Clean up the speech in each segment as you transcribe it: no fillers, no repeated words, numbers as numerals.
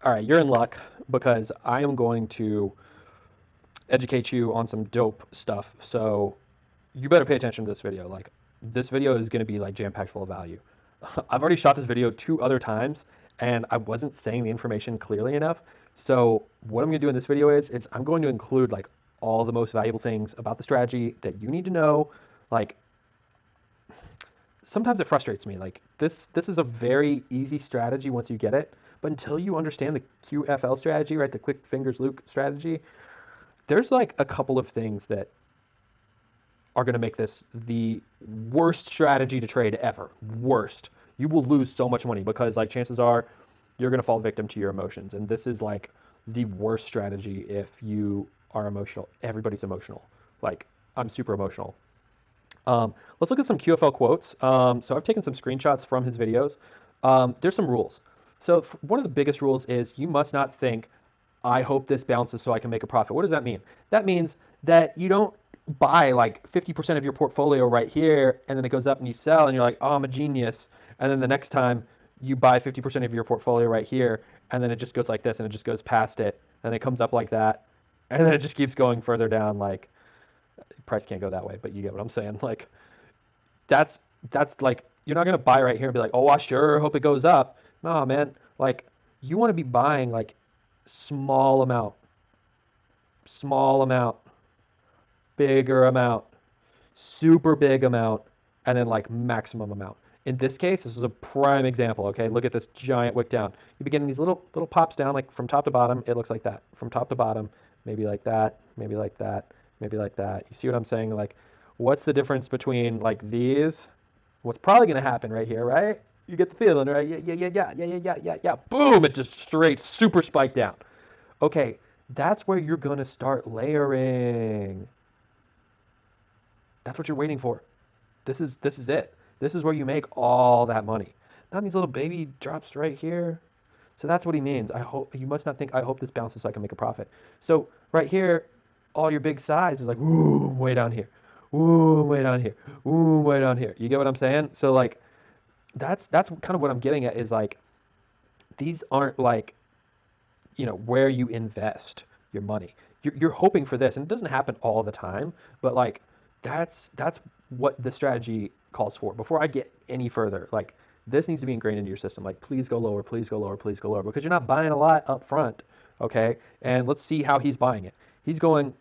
All right, you're in luck because I am going to educate you on some dope stuff. So you better pay attention to this video. Like, this video is going to be like jam-packed full of value. I've already shot this video 2 other times and I wasn't saying the information clearly enough. So what I'm going to do in this video is I'm going to include like all the most valuable things about the strategy that you need to know. Like, sometimes it frustrates me. Like, this is a very easy strategy once you get it, but until you understand the QFL strategy, right, the Quickfingers Luc strategy, there's like a couple of things that are going to make this the worst strategy to trade ever. Worst. You will lose so much money because like chances are you're going to fall victim to your emotions, and this is like the worst strategy if you are emotional. Everybody's emotional. Like, I'm super emotional. Let's look at some QFL quotes. So I've taken some screenshots from his videos. There's some rules. So one of the biggest rules is you must not think, I hope this bounces so I can make a profit. What does that mean? That means that you don't buy like 50% of your portfolio right here and then it goes up and you sell and you're like, oh, I'm a genius. And then the next time you buy 50% of your portfolio right here and then it just goes like this and it just goes past it and it comes up like that. And then it just keeps going further down. Like, price can't go that way, but you get what I'm saying. Like, that's that's like, you're not gonna buy right here and be like, oh, I sure hope it goes up. No, man. Like, you want to be buying like small amount, small amount, bigger amount, super big amount, and then like maximum amount. In this case, this is a prime example. Okay, look at this giant wick down. You begin these little pops down, like from top to bottom. It looks like that. From top to bottom, maybe like that, maybe like that, maybe like that. You see what I'm saying? Like, what's the difference between like these? What's probably gonna happen right here, right? You get the feeling, right? Yeah, yeah, yeah, yeah, yeah, yeah, yeah, yeah, yeah. Boom! It just straight super spiked down. Okay, that's where you're gonna start layering. That's what you're waiting for. This is it. This is where you make all that money. Not these little baby drops right here. So that's what he means. I hope you must not think I hope this bounces so I can make a profit. So right here, all your big size is like, ooh, way down here. Ooh, way down here. Ooh, way down here. You get what I'm saying? So like, that's kind of what I'm getting at is like, these aren't like, where you invest your money. You're hoping for this, and it doesn't happen all the time, but like, that's what the strategy calls for. Before I get any further, like, this needs to be ingrained into your system. Like, please go lower, please go lower, please go lower, because you're not buying a lot up front, okay? And let's see how he's buying it. He's going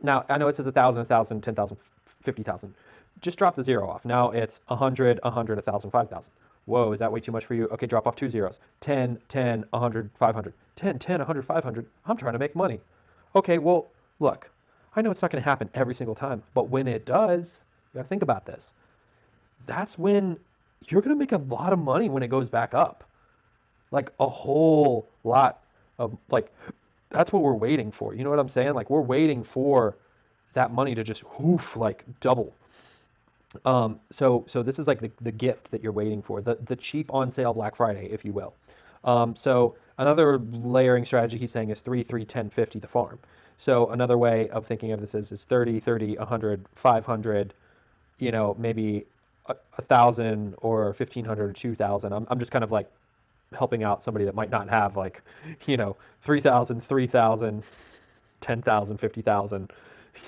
now. I know it says 1,000, 1,000, 10,000, 50,000. Just drop the zero off. Now it's 100, 100, 1,000, 5,000. Whoa, is that way too much for you? Okay, drop off 2 zeros. 10, 10, 100, 500. 10, 10, 100, 500. I'm trying to make money. Okay, well, look, I know it's not going to happen every single time, but when it does, you got to think about this. That's when you're going to make a lot of money when it goes back up. Like, a whole lot of, like, that's what we're waiting for. You know what I'm saying? Like, we're waiting for that money to just hoof, like double. So this is like the gift that you're waiting for, the cheap on sale Black Friday, if you will. So another layering strategy he's saying is 3, 3, 10, 50 the farm. So another way of thinking of this is 30, 30, 100, 500, maybe 1,000 or 1,500 or 2,000. I'm just kind of like helping out somebody that might not have like, 3,000, 3,000, 10,000, 50,000,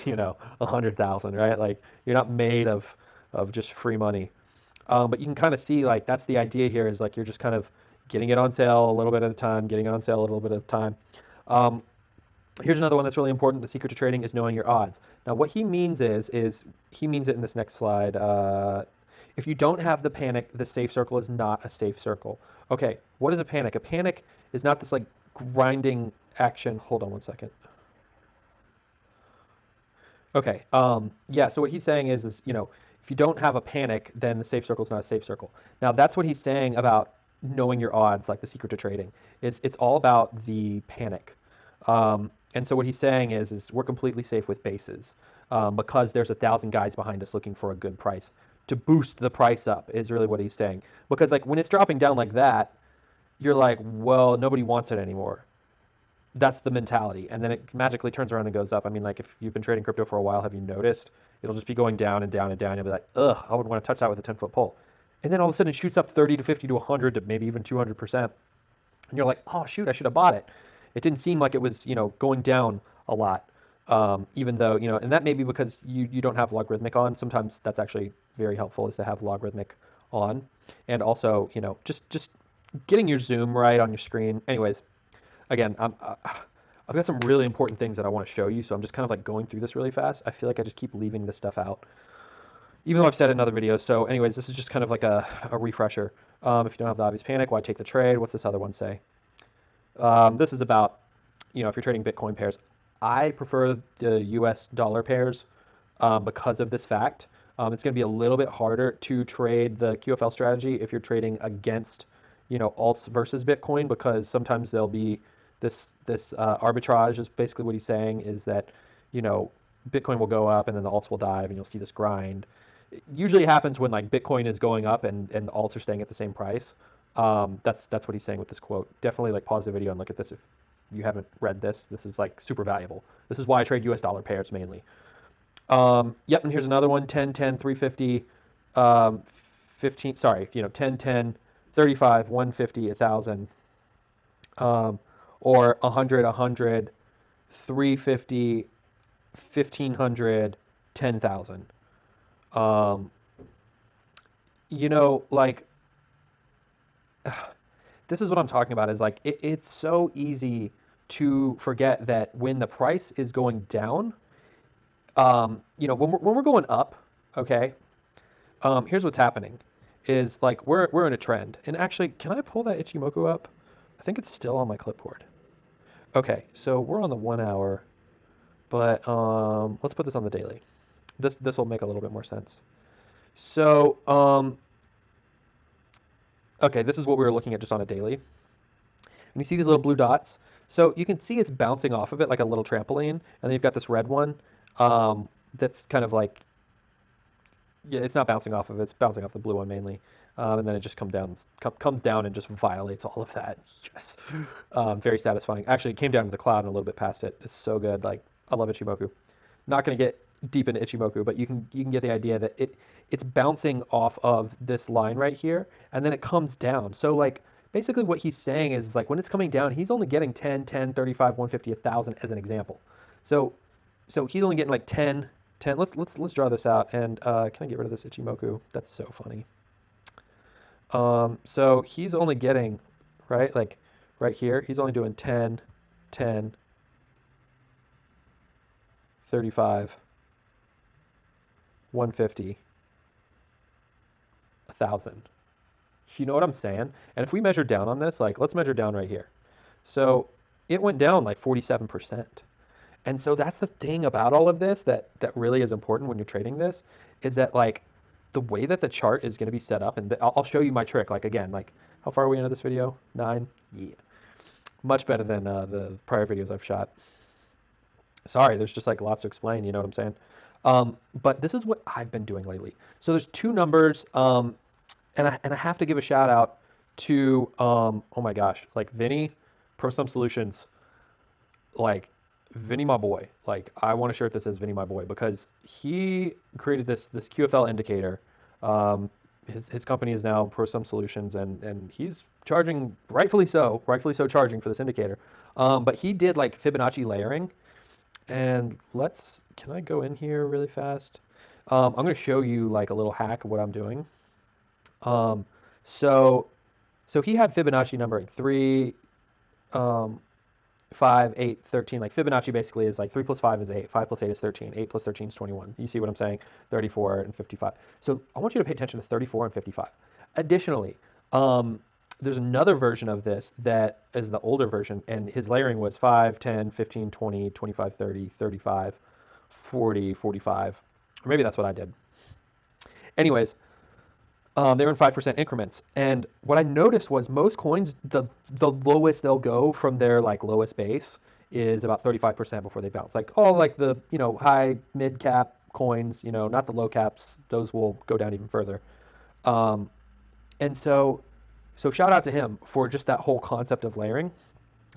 100,000, right? Like, you're not made of just free money. But you can kind of see like that's the idea here is like you're just kind of getting it on sale a little bit at a time, getting it on sale a little bit at a time. Um, Here's another one that's really important. The secret to trading is knowing your odds. Now, what he means is he means it in this next slide. If you don't have the panic, the safe circle is not a safe circle. Okay, what is a panic? A panic is not this like grinding action. Hold on one second. Okay. Yeah. So what he's saying is if you don't have a panic, then the safe circle is not a safe circle. Now that's what he's saying about knowing your odds, like the secret to trading. It's all about the panic. And so what he's saying is we're completely safe with bases because there's 1,000 guys behind us looking for a good price to boost the price up is really what he's saying. Because like when it's dropping down like that, you're like, well, nobody wants it anymore. That's the mentality. And then it magically turns around and goes up. I mean, like if you've been trading crypto for a while, have you noticed? It'll just be going down and down and down. You'll be like, ugh, I would want to touch that with a 10-foot pole. And then all of a sudden it shoots up 30 to 50 to 100 to maybe even 200%. and you're like, oh shoot, I should have bought it. It didn't seem like it was, going down a lot. Even though, and that may be because you don't have logarithmic on. Sometimes that's actually very helpful is to have logarithmic on. And also, just getting your zoom right on your screen. Anyways, again, I've got some really important things that I want to show you. So I'm just kind of like going through this really fast. I feel like I just keep leaving this stuff out, even though I've said it in other videos. So anyways, this is just kind of like a refresher. If you don't have the obvious panic, why take the trade? What's this other one say? This is about, if you're trading Bitcoin pairs. I prefer the US dollar pairs because of this fact. It's going to be a little bit harder to trade the QFL strategy if you're trading against, alts versus Bitcoin, because sometimes there'll be this arbitrage is basically what he's saying is that, Bitcoin will go up and then the alts will dive and you'll see this grind. It usually happens when like Bitcoin is going up and the alts are staying at the same price. That's what he's saying with this quote. Definitely like pause the video and look at this if you haven't read this. This is like super valuable. This is why I trade US dollar pairs mainly. Yep, and here's another one, 10, 10, 350, 15, sorry, 10, 10, 35, 150, 1,000, or 100, 100, 350, 1,500, 10,000. Like, this is what I'm talking about is like, it's so easy to forget that when the price is going down, when we're going up, okay, here's what's happening is like we're in a trend. And actually, can I pull that Ichimoku up? I think it's still on my clipboard. Okay, so we're on the 1 hour, but let's put this on the daily. This will make a little bit more sense. So, okay, this is what we were looking at just on a daily. And you see these little blue dots. So you can see it's bouncing off of it like a little trampoline. And then you've got this red one that's kind of like, yeah, it's not bouncing off of it. It's bouncing off the blue one mainly. And then it just comes down and just violates all of that. Yes. Very satisfying. Actually, it came down to the cloud and a little bit past it. It's so good. Like, I love Ichimoku. Not going to get deep into Ichimoku, but you can get the idea that it's bouncing off of this line right here, and then it comes down. So like basically what he's saying is like when it's coming down, he's only getting 10, 10, 35, 150, 1,000 as an example. So he's only getting like 10, 10. Let's draw this out. And can I get rid of this Ichimoku? That's so funny. So he's only getting, right, like right here, he's only doing 10, 10, 35, 150, 1,000. You know what I'm saying? And if we measure down on this, like let's measure down right here. So it went down like 47%. And so that's the thing about all of this that really is important when you're trading this is that like the way that the chart is going to be set up, and I'll show you my trick. Like again, like how far are we into this video? 9? Yeah. Much better than the prior videos I've shot. Sorry, there's just like lots to explain, you know what I'm saying? But this is what I've been doing lately. So there's two numbers, and I have to give a shout out to, oh my gosh, like Vinny, ProSum Solutions, like Vinny, my boy. Like I want a shirt that says Vinny, my boy, because he created this QFL indicator. His company is now ProSum Solutions, and he's charging, rightfully so charging for this indicator. But he did like Fibonacci layering. And can I go in here really fast? I'm going to show you like a little hack of what I'm doing. So he had Fibonacci numbering 3, 5, 8, 13. Like Fibonacci basically is like 3 plus 5 is 8, 5 plus 8 is 13, 8 plus 13 is 21. You see what I'm saying? 34 and 55. So I want you to pay attention to 34 and 55. Additionally, there's another version of this that is the older version, and his layering was 5, 10, 15, 20, 25, 30, 35, 40, 45. Or maybe that's what I did. Anyways, they were in 5% increments. And what I noticed was most coins, the lowest they'll go from their like lowest base is about 35% before they bounce. Like all like the, high mid cap coins, not the low caps, those will go down even further. And so shout out to him for just that whole concept of layering.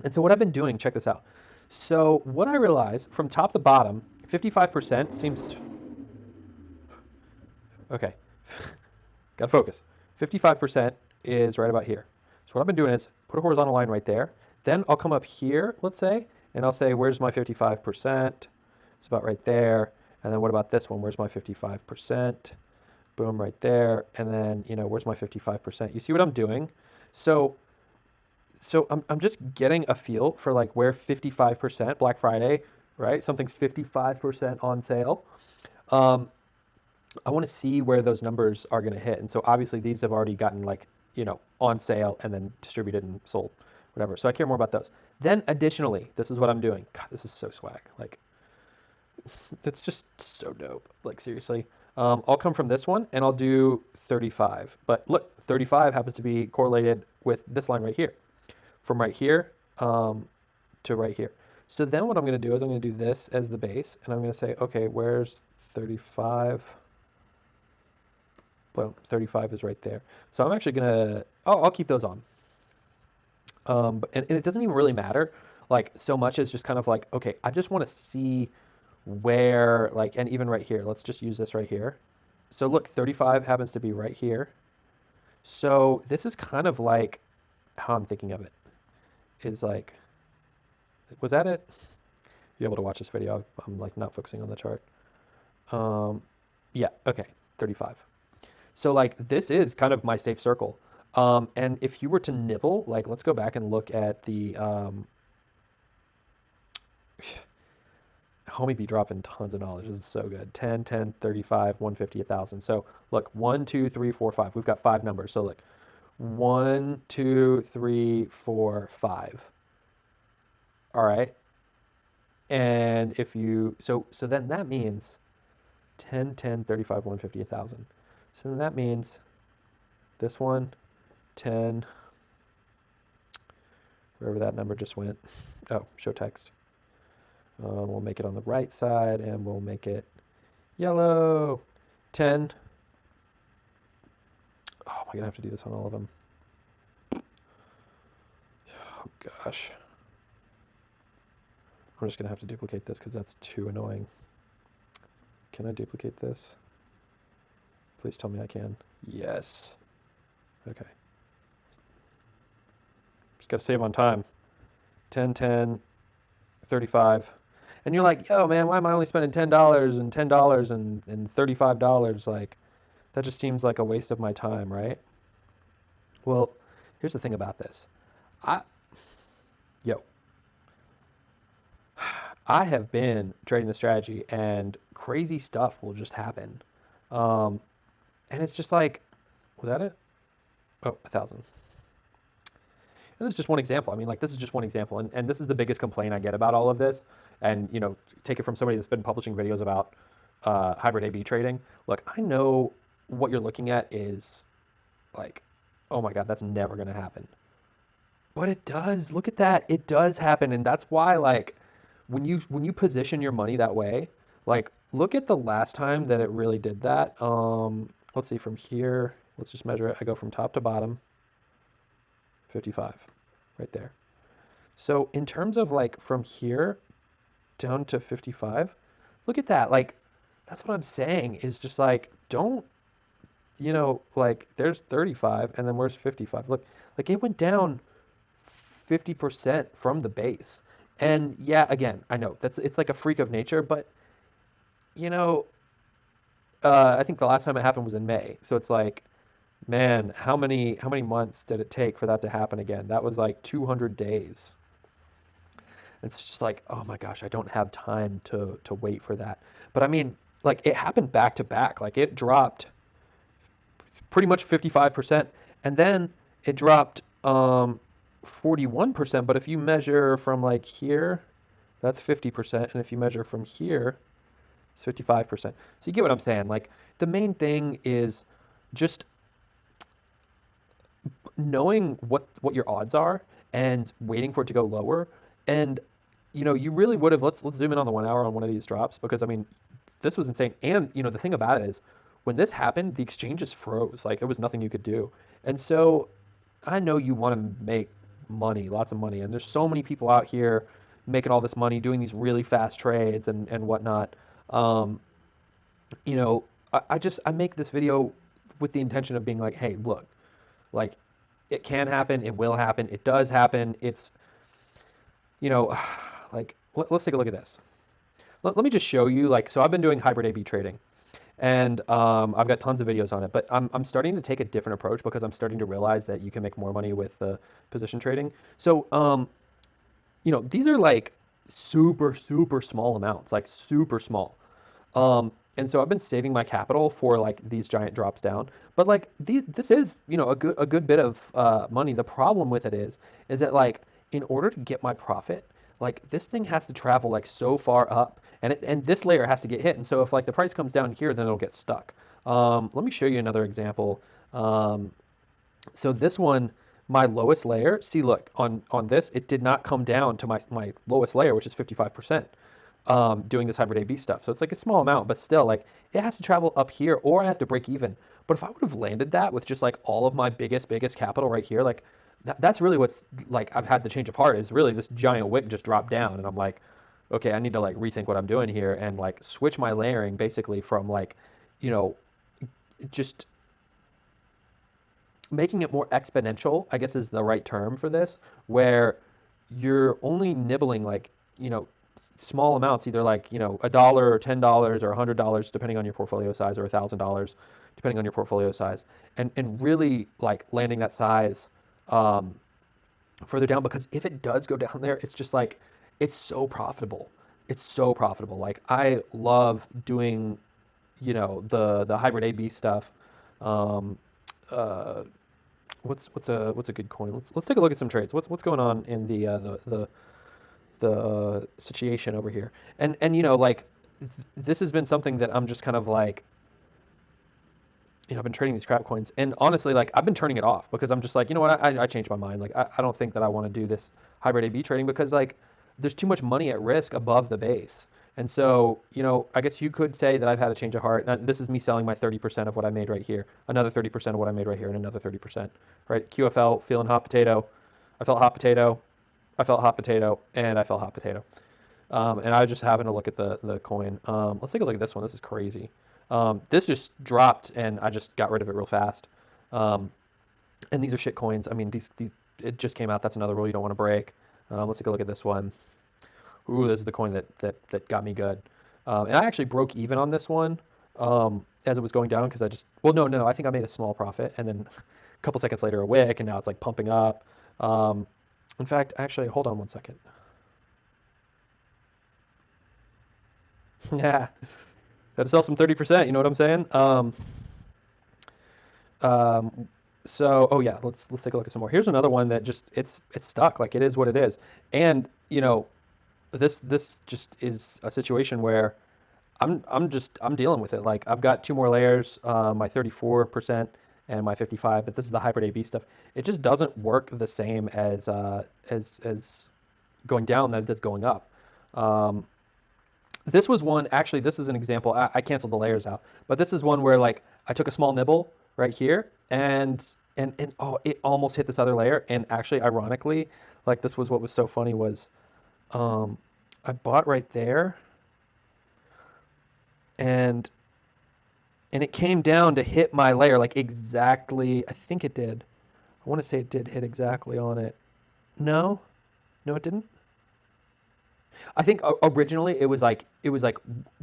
And so what I've been doing, check this out. So what I realized from top to bottom, 55% seems, gotta focus. 55% is right about here. So what I've been doing is put a horizontal line right there. Then I'll come up here, let's say, and I'll say, where's my 55%? It's about right there. And then what about this one? Where's my 55%? Boom, right there. And then, where's my 55%? You see what I'm doing? So I'm just getting a feel for like where 55% Black Friday, right? Something's 55% on sale. Um, I want to see where those numbers are going to hit. And so obviously these have already gotten like, on sale and then distributed and sold, whatever. So I care more about those. Then additionally, this is what I'm doing. God, this is so swag. Like, that's just so dope. Like, seriously. I'll come from this one and I'll do 35. But look, 35 happens to be correlated with this line right here. From right here to right here. So then what I'm going to do is I'm going to do this as the base. And I'm going to say, okay, where's 35? Well, 35 is right there. So I'm actually going to, I'll keep those on. And it doesn't even really matter like so much as just kind of like, okay, I just want to see where like, and even right here, let's just use this right here. So look, 35 happens to be right here. So this is kind of like how I'm thinking of it is like, was that it? You're able to watch this video. I'm like not focusing on the chart. Yeah, okay, 35. So like this is kind of my safe circle. And if you were to nibble, like let's go back and look at the homie be dropping tons of knowledge. This is so good. 10, 10, 35, 150, 1,000. So look, 1, 2, 3, 4, 5. We've got 5 numbers. So look, 1, 2, 3, 4, 5. All right. And if you, so then that means 10, 10, 35, 150, 1,000. So then that means this one, 10, wherever that number just went. Oh, show text. We'll make it on the right side and we'll make it yellow. 10. Oh, am I going to have to do this on all of them? Oh, gosh. I'm just going to have to duplicate this because that's too annoying. Can I duplicate this? Please tell me I can. Yes. Okay. Just got to save on time. 10, 10, 35. And you're like, yo, man, why am I only spending $10 and $10 and $35? Like, that just seems like a waste of my time, right? Well, here's the thing about this. Yo, I have been trading the strategy and crazy stuff will just happen. And it's just like, was that it? Oh, 1,000. And this is just one example. I mean, like, this is just one example. And this is the biggest complaint I get about all of this. And, take it from somebody that's been publishing videos about hybrid A/B trading. Look, I know what you're looking at is like, oh my God, that's never going to happen. But it does. Look at that. It does happen. And that's why, like, when you position your money that way, like, look at the last time that it really did that. Let's see, from here, let's just measure it. I go from top to bottom, 55, right there. So in terms of like from here down to 55, look at that. Like, that's what I'm saying is just like, don't, like there's 35 and then where's 55? Look, like it went down 50% from the base. And yeah, again, I know it's like a freak of nature, but you know, I think the last time it happened was in May. So it's like, man, how many months did it take for that to happen again? That was like 200 days. It's just like, oh my gosh, I don't have time to wait for that. But I mean, like it happened back to back. Like it dropped pretty much 55% and then it dropped 41%, but if you measure from like here, that's 50%, and if you measure from here, it's 55%. So you get what I'm saying? Like the main thing is just knowing what your odds are and waiting for it to go lower. And you really would have, let's zoom in on the 1 hour on one of these drops because I mean, this was insane. And the thing about it is when this happened, the exchanges froze. Like there was nothing you could do. And so I know you want to make money, lots of money, and there's so many people out here making all this money, doing these really fast trades and whatnot. Um, you know, I make this video with the intention of being like, hey, look, like it can happen, it will happen, it does happen. It's, you know, like let's take a look at this. Let me just show you, like, so I've been doing hybrid A/B trading, and I've got tons of videos on it, but I'm starting to take a different approach because I'm starting to realize that you can make more money with position trading. So these are like super, super small amounts, like super small. And so I've been saving my capital for like these giant drops down. But like this is, a good bit of money. The problem with it is that like in order to get my profit, like this thing has to travel like so far up, and this layer has to get hit. And so if like the price comes down here, then it'll get stuck. Let me show you another example. Um, so this one, my lowest layer, see, look, on this, it did not come down to my lowest layer, which is 55%, doing this hybrid A/B stuff. So it's like a small amount, but still, like, it has to travel up here, or I have to break even. But if I would have landed that with just like all of my biggest capital right here, like that's really what's like I've had the change of heart, is really this giant wick just dropped down, and I'm like, okay, I need to like rethink what I'm doing here and like switch my layering basically from like, you know, just making it more exponential, I guess is the right term for this, where you're only nibbling like, small amounts, either like, $1 or $10 or $100, depending on your portfolio size, or $1,000, depending on your portfolio size, and really like landing that size um, further down, because if it does go down there, it's just like, it's so profitable. It's so profitable. Like I love doing, the hybrid A/B stuff. Um, uh, what's a good coin? Let's take a look at some trades. What's going on in the situation over here? And like this has been something that I'm just kind of like, I've been trading these crap coins, and honestly, like I've been turning it off because I'm just like, you know what, I changed my mind. Like I don't think that I want to do this hybrid A/B trading because like there's too much money at risk above the base. And so, I guess you could say that I've had a change of heart. Now, this is me selling my 30% of what I made right here, another 30% of what I made right here, and another 30%, right? QFL, feeling hot potato. I felt hot potato. I felt hot potato, and I felt hot potato. And I just happened to look at the coin. Let's take a look at this one. This is crazy. This just dropped, and I just got rid of it real fast. Um, and these are shit coins. I mean, these it just came out. That's another rule you don't want to break. Let's take a look at this one. Ooh, this is the coin that got me good. And I actually broke even on this one as it was going down because no, I think I made a small profit, and then a couple seconds later a wick, and now it's like pumping up. In fact, actually, hold on one second. Yeah, got to sell some 30%. You know what I'm saying? Um, so, oh yeah, let's take a look at some more. Here's another one that just it's stuck. Like it is what it is, and this just is a situation where I'm dealing with it. Like I've got two more layers, my 34% and my 55, but this is the hybrid A/B stuff. It just doesn't work the same as going down that it does going up. Um, this was one, actually, this is an example. I canceled the layers out, but this is one where like I took a small nibble right here, and oh, it almost hit this other layer. And actually, ironically, like this was what was so funny was um, I bought right there, and it came down to hit my layer like exactly. I think it did. I want to say it did hit exactly on it. No, no, it didn't. I think originally it was like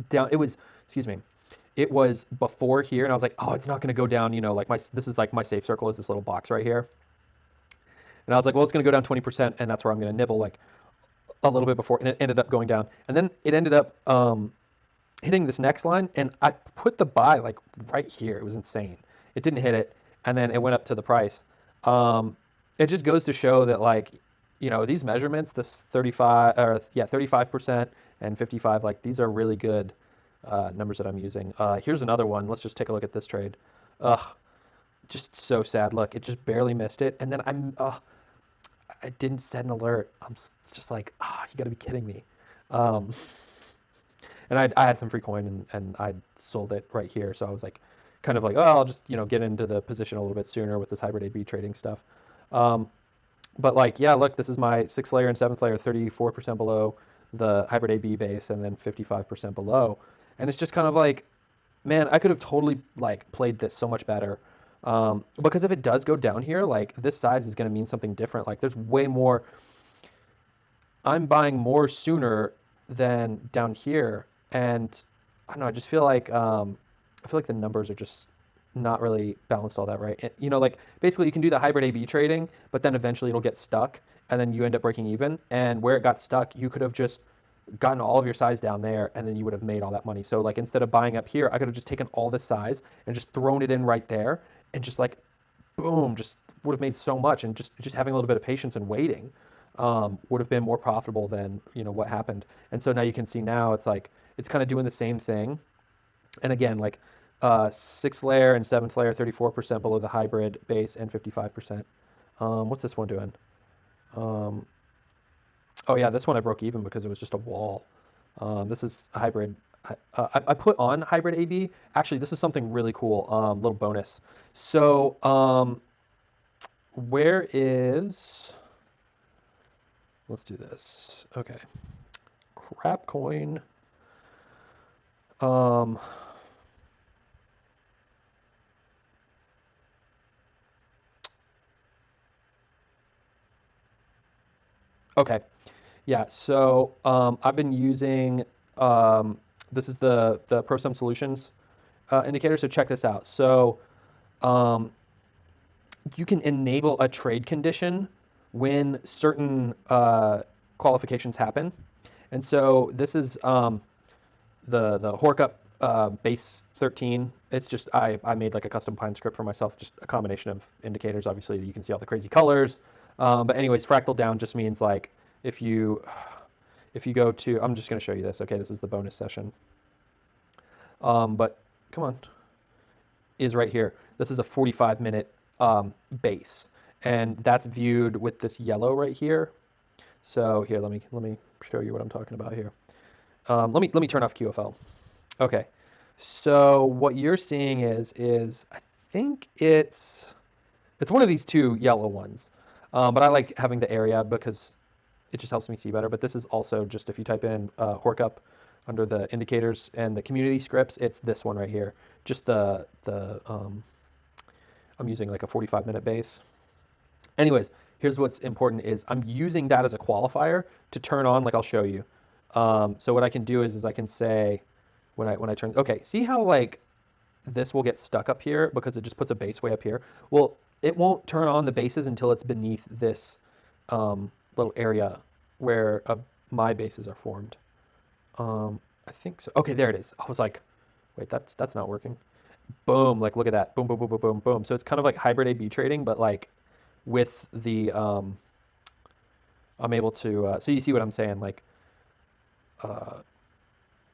down. It was, excuse me. It was before here, and I was like, oh, it's not going to go down. Like this is like my safe circle is this little box right here, and I was like, well, it's going to go down 20%, and that's where I'm going to nibble like a little bit before, and it ended up going down, and then it ended up hitting this next line, and I put the buy like right here. It was insane. It didn't hit it, and then it went up to the price. Um, it just goes to show that like, these measurements, this 35 or yeah, 35% and 55, like these are really good numbers that I'm using. Here's another one. Let's just take a look at this trade. Ugh, just so sad. Look, it just barely missed it, and then I didn't set an alert. Just like, you got to be kidding me. Um, and I had some free coin, and I sold it right here. So I was like, kind of like, oh, I'll just get into the position a little bit sooner with this hybrid A/B trading stuff. Um, but like, yeah, look, this is my sixth layer and seventh layer, 34% below the hybrid A/B base, and then 55% below. And it's just kind of like, man, I could have totally like played this so much better. Because if it does go down here, like this size is going to mean something different. Like there's way more, I'm buying more sooner than down here. And I don't know, I just feel like, I feel like the numbers are just not really balanced all that right. You know, like basically you can do the hybrid A/B trading, but then eventually it'll get stuck and then you end up breaking even. And where it got stuck, you could have just gotten all of your size down there and then you would have made all that money. So like instead of buying up here, I could have just taken all this size and just thrown it in right there and just like boom, just would have made so much. And just having a little bit of patience and waiting would have been more profitable than what happened. And so now you can see now it's like it's kind of doing the same thing. And again, like sixth layer and seventh layer, 34% below the hybrid base and 55%. What's this one doing? Um, oh yeah, this one I broke even because it was just a wall. This is hybrid. I put on hybrid AB. Actually, this is something really cool. Little bonus. So where is? Let's do this. Okay, crap coin. Um, okay, yeah. So I've been using this is the ProSum Solutions indicator. So check this out. So um, you can enable a trade condition when certain qualifications happen. And so this is the Horkup base 13. It's just I made like a custom Pine script for myself, just a combination of indicators. Obviously, you can see all the crazy colors. But anyways, fractal down just means like if you if you go to, I'm just going to show you this. Okay, this is the bonus session. But come on, is right here. This is a 45-minute base, and that's viewed with this yellow right here. So here, let me show you what I'm talking about here. Let me turn off QFL. Okay, so what you're seeing is I think it's one of these two yellow ones, but I like having the area because it just helps me see better. But this is also just if you type in Horkup under the indicators and the community scripts, it's this one right here. Just the I'm using like a 45-minute base. Anyways, here's what's important is I'm using that as a qualifier to turn on, like I'll show you. So what I can do is I can say when I turn, okay, see how like this will get stuck up here because it just puts a base way up here. Well, it won't turn on the bases until it's beneath this little area where my bases are formed. I think so. Okay, there it is. I was like, wait, that's not working. Boom, like look at that. Boom, boom, boom, boom, boom, boom. So it's kind of like hybrid A/B trading, but like with the I'm able to so you see what I'm saying, like uh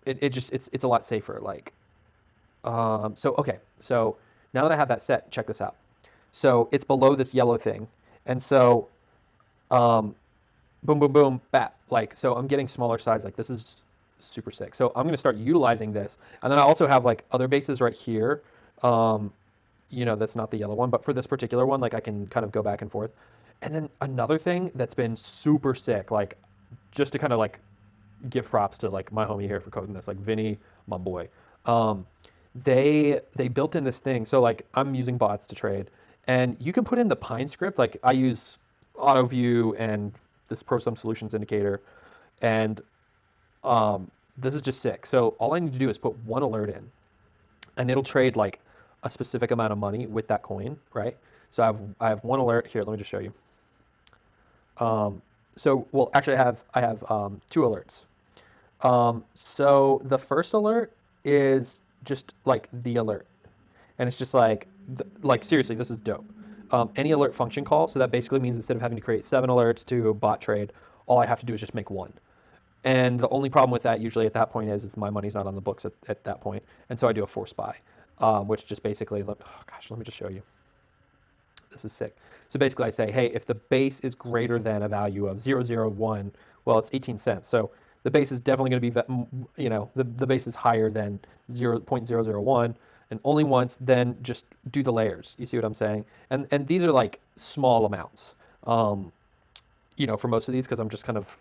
it just it's a lot safer. Like so okay, so now that I have that set, check this out. So it's below this yellow thing. And so um boom, boom, boom, bap. Like, so I'm getting smaller size. Like, this is super sick. So I'm going to start utilizing this. And then I also have like other bases right here. Um, that's not the yellow one, but for this particular one, like I can kind of go back and forth. And then another thing that's been super sick, like just to kind of like give props to like my homie here for coding this, like Vinny, my boy. Um, they built in this thing. So like I'm using bots to trade, and you can put in the Pine script. Like I use AutoView and this ProSum Solutions indicator, and this is just sick. So all I need to do is put one alert in, and it'll trade like a specific amount of money with that coin, right? So I have one alert here. Let me just show you. So well, actually, I have two alerts. So the first alert is just like the alert, and it's just like seriously, this is dope. Any alert function call. So that basically means instead of having to create 7 alerts to bot trade, all I have to do is just make one. And the only problem with that usually at that point is my money's not on the books at that point, and so I do a force buy, which just basically, oh gosh, let me just show you. This is sick. So basically I say, hey, if the base is greater than a value of 0.001, well, it's 18 cents. So the base is definitely going to be, the base is higher than 0.001, and only once, then just do the layers. You see what I'm saying? And these are like small amounts, for most of these, because I'm just kind of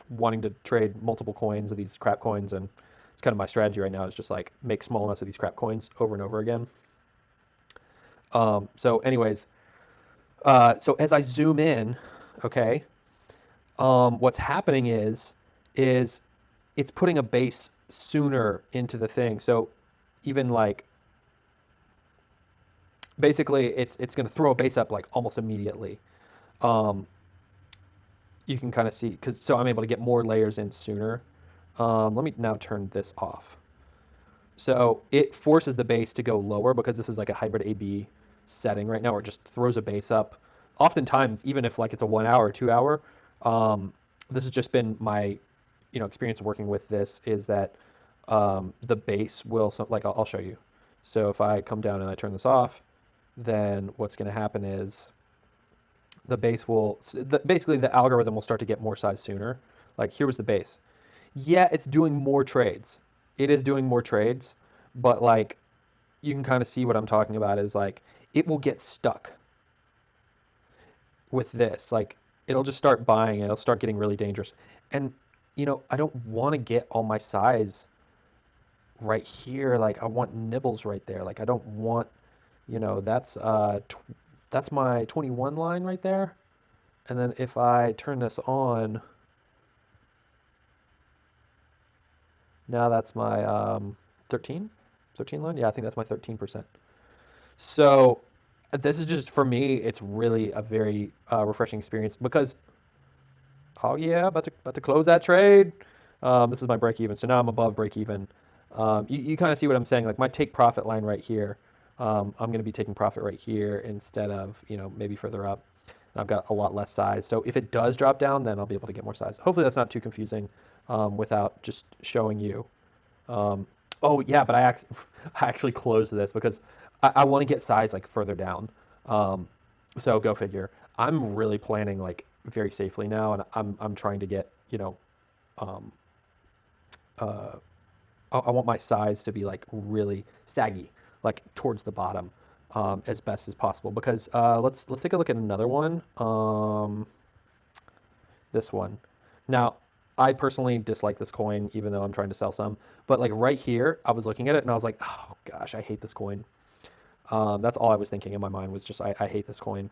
wanting to trade multiple coins of these crap coins, and it's kind of my strategy right now is just like make small amounts of these crap coins over and over again. So anyways, so as I zoom in, okay, what's happening is it's putting a base sooner into the thing. So even like basically it's going to throw a base up like almost immediately. Um, you can kind of see because so I'm able to get more layers in sooner. Let me now turn this off. So it forces the base to go lower because this is like a hybrid A/B setting right now, where it just throws a base up. Oftentimes, even if like it's a 1 hour or 2 hour, um, this has just been my, experience working with this is that the base will like I'll show you. So if I come down and I turn this off, then what's going to happen is the base will basically the algorithm will start to get more size sooner. Like here was the base. Yeah, it's doing more trades. It is doing more trades, but like you can kind of see what I'm talking about is like it will get stuck with this. Like it'll just start buying, it'll start getting really dangerous. And I don't want to get all my size right here. Like I want nibbles right there. Like I don't want, that's my 21 line right there. And then if I turn this on, now that's my 13, 13 line. Yeah, I think that's my 13%. So this is just for me. It's really a very refreshing experience because oh yeah, about to close that trade. This is my break even. So now I'm above break even. You kind of see what I'm saying. Like my take profit line right here. I'm going to be taking profit right here instead of maybe further up. And I've got a lot less size. So if it does drop down, then I'll be able to get more size. Hopefully that's not too confusing without just showing you. Um, oh yeah, but I actually closed this because I want to get size like further down. Um, so go figure. I'm really planning like very safely now, and I'm trying to get um, uh, I want my size to be like really saggy, like towards the bottom, as best as possible. Because let's take a look at another one. This one. Now, I personally dislike this coin, even though I'm trying to sell some. But like right here, I was looking at it and I was like, oh gosh, I hate this coin. That's all I was thinking in my mind was just I hate this coin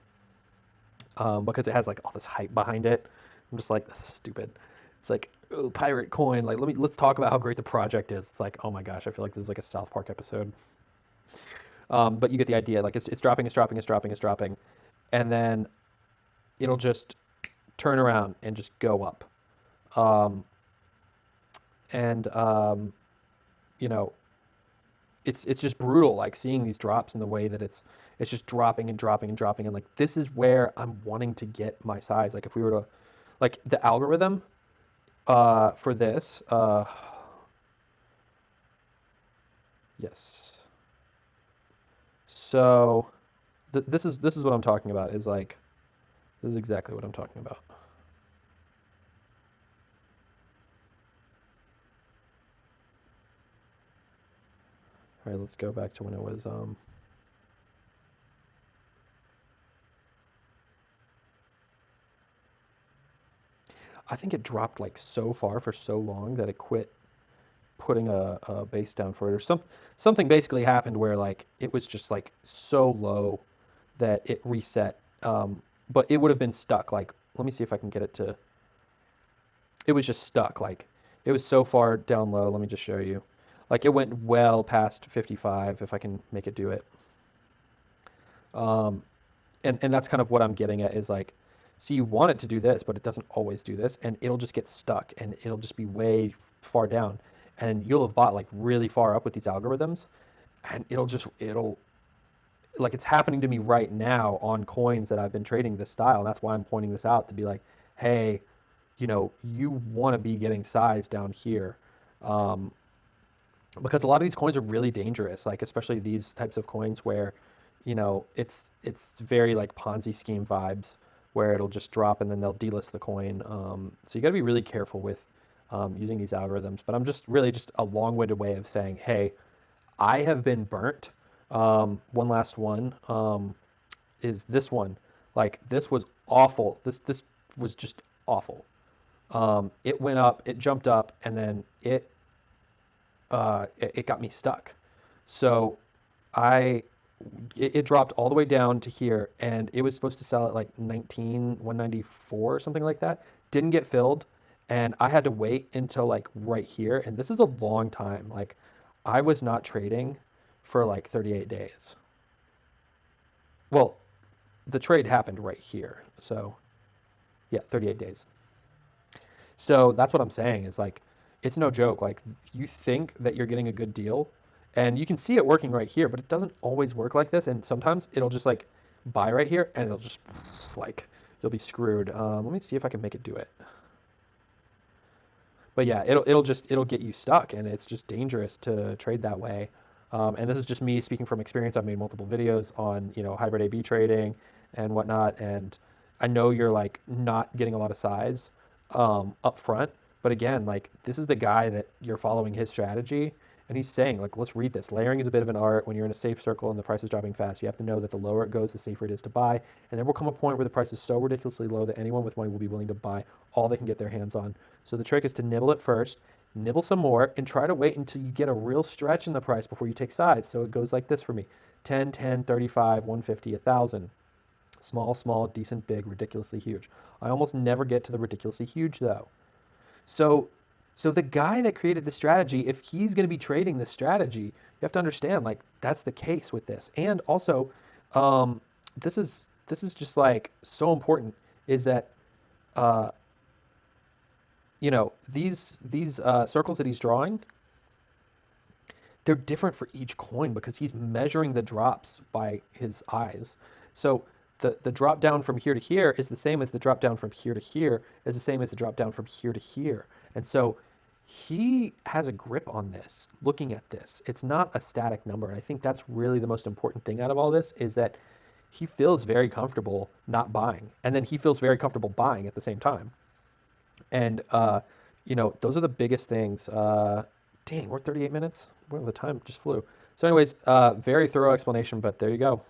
because it has like all this hype behind it. I'm just like, this is stupid. It's like, oh, pirate coin. Like let's talk about how great the project is. It's like, oh my gosh, I feel like this is like a South Park episode. But you get the idea. Like it's dropping, it's dropping, it's dropping, it's dropping, and then it'll just turn around and just go up. Um, and you know, it's just brutal. Like seeing these drops in the way that it's just dropping and dropping and dropping, and like this is where I'm wanting to get my size. Like if we were to, like the algorithm for this, yes. So this is what I'm talking about. Is like this is exactly what I'm talking about. All right, let's go back to when it was. I think it dropped like so far for so long that it quit putting a base down for it, or something basically happened where like it was just like so low that it reset. But it would have been stuck. Like, let me see if I can get it to. It was just stuck. Like, it was so far down low. Let me just show you. Like, it went well past 55. If I can make it do it. Um, and that's kind of what I'm getting at is like, see, you want it to do this, but it doesn't always do this, and it'll just get stuck, and it'll just be way far down, and you'll have bought like really far up with these algorithms, and it'll like it's happening to me right now on coins that I've been trading this style. And that's why I'm pointing this out to be like, hey, you want to be getting size down here. Um, because a lot of these coins are really dangerous, like especially these types of coins where, it's very like Ponzi scheme vibes where it'll just drop and then they'll delist the coin. So you got to be really careful with using these algorithms. But I'm just really just a long-winded way of saying, hey, I have been burnt. One last one is this one. Like this was awful. This was just awful. It went up, it jumped up, and then it got me stuck. So I it dropped all the way down to here, and it was supposed to sell at like 194 or something like that. Didn't get filled, and I had to wait until like right here, and this is a long time. Like I was not trading for like 38 days. Well, the trade happened right here. So, yeah, 38 days. So that's what I'm saying is like, it's no joke. Like, you think that you're getting a good deal, and you can see it working right here, but it doesn't always work like this. And sometimes it'll just like buy right here, and it'll just like, you'll be screwed. Let me see if I can make it do it. But yeah, it'll get you stuck, and it's just dangerous to trade that way. And this is just me speaking from experience. I've made multiple videos on hybrid A/B trading and whatnot, and I know you're like not getting a lot of size up front, but again, like this is the guy that you're following his strategy, and he's saying like, let's read this. Layering is a bit of an art. When you're in a safe circle and the price is dropping fast, you have to know that the lower it goes, the safer it is to buy, and there will come a point where the price is so ridiculously low that anyone with money will be willing to buy all they can get their hands on. So the trick is to nibble it first, nibble some more, and try to wait until you get a real stretch in the price before you take sides. So it goes like this for me: 10, 10, 35, 150, 1,000. Small, small, decent, big, ridiculously huge. I almost never get to the ridiculously huge though. So so the guy that created the strategy, if he's going to be trading this strategy, you have to understand like that's the case with this. And also, um, this is just like so important is that uh, these circles that he's drawing, they're different for each coin because he's measuring the drops by his eyes. So the drop down from here to here is the same as the drop down from here to here is the same as the drop down from here to here. And so he has a grip on this, looking at this. It's not a static number. And I think that's really the most important thing out of all this is that he feels very comfortable not buying. And then he feels very comfortable buying at the same time. And those are the biggest things. Dang, we're 38 minutes. Well, the time just flew. So, anyways, very thorough explanation, but there you go.